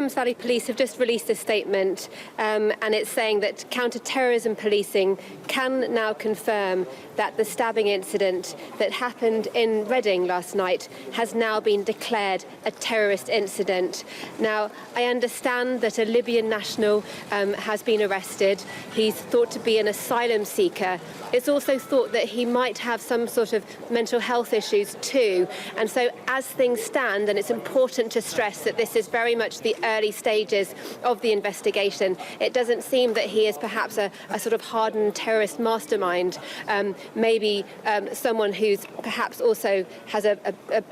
Thames Valley Police have just released a statement and it's saying that counter-terrorism policing can now confirm that the stabbing incident that happened in Reading last night has now been declared a terrorist incident. Now, I understand that a Libyan national has been arrested. He's thought to be an asylum seeker. It's also thought that he might have some sort of mental health issues too. And so as things stand, and it's important to stress that this is very much the early stages of the investigation, it doesn't seem that he is perhaps a sort of hardened terrorist mastermind, maybe someone who's perhaps also has a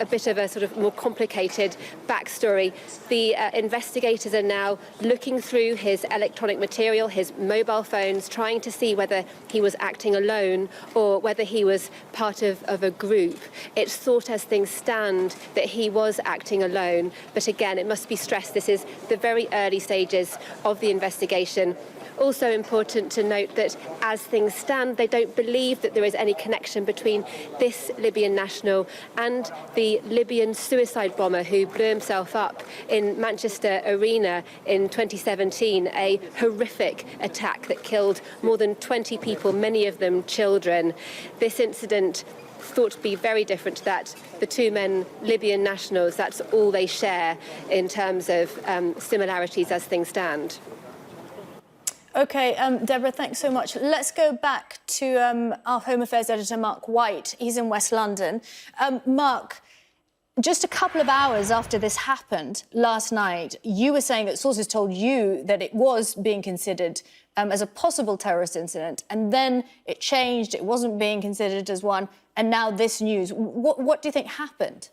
bit of a sort of more complicated backstory. The investigators are now looking through his electronic material, his mobile phones, trying to see whether he was acting alone or whether he was part of a group. It's thought as things stand that he was acting alone, but again, it must be stressed this is the very early stages of the investigation. Also important to note that as things stand, they don't believe that there is any connection between this Libyan national and the Libyan suicide bomber who blew himself up in Manchester Arena in 2017, a horrific attack that killed more than 20 people, many of them children. This incident thought to be very different to that. The two men, Libyan nationals, that's all they share in terms of similarities as things stand. OK, Deborah, thanks so much. Let's go back to our Home Affairs editor, Mark White. He's in West London. Mark, just a couple of hours after this happened last night, you were saying that sources told you that it was being considered as a possible terrorist incident, and then it changed, it wasn't being considered as one, and now this news. What do you think happened?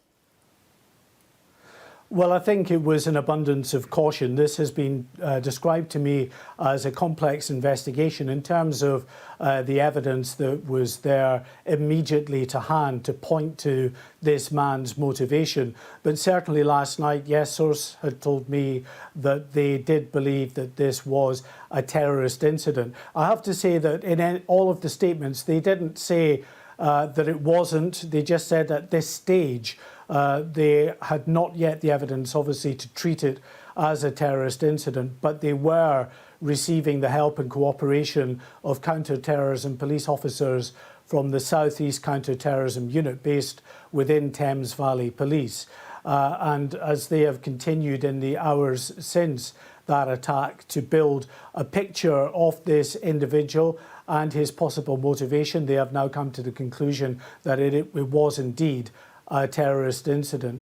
Well, I think it was an abundance of caution. This has been described to me as a complex investigation in terms of the evidence that was there immediately to hand to point to this man's motivation. But certainly last night, yes, source had told me that they did believe that this was a terrorist incident. I have to say that in all of the statements, they didn't say that it wasn't. They just said at this stage, they had not yet the evidence, obviously, to treat it as a terrorist incident, but they were receiving the help and cooperation of counter-terrorism police officers from the South East Counter-Terrorism Unit based within Thames Valley Police. And as they have continued in the hours since that attack to build a picture of this individual and his possible motivation, they have now come to the conclusion that it was indeed a terrorist incident.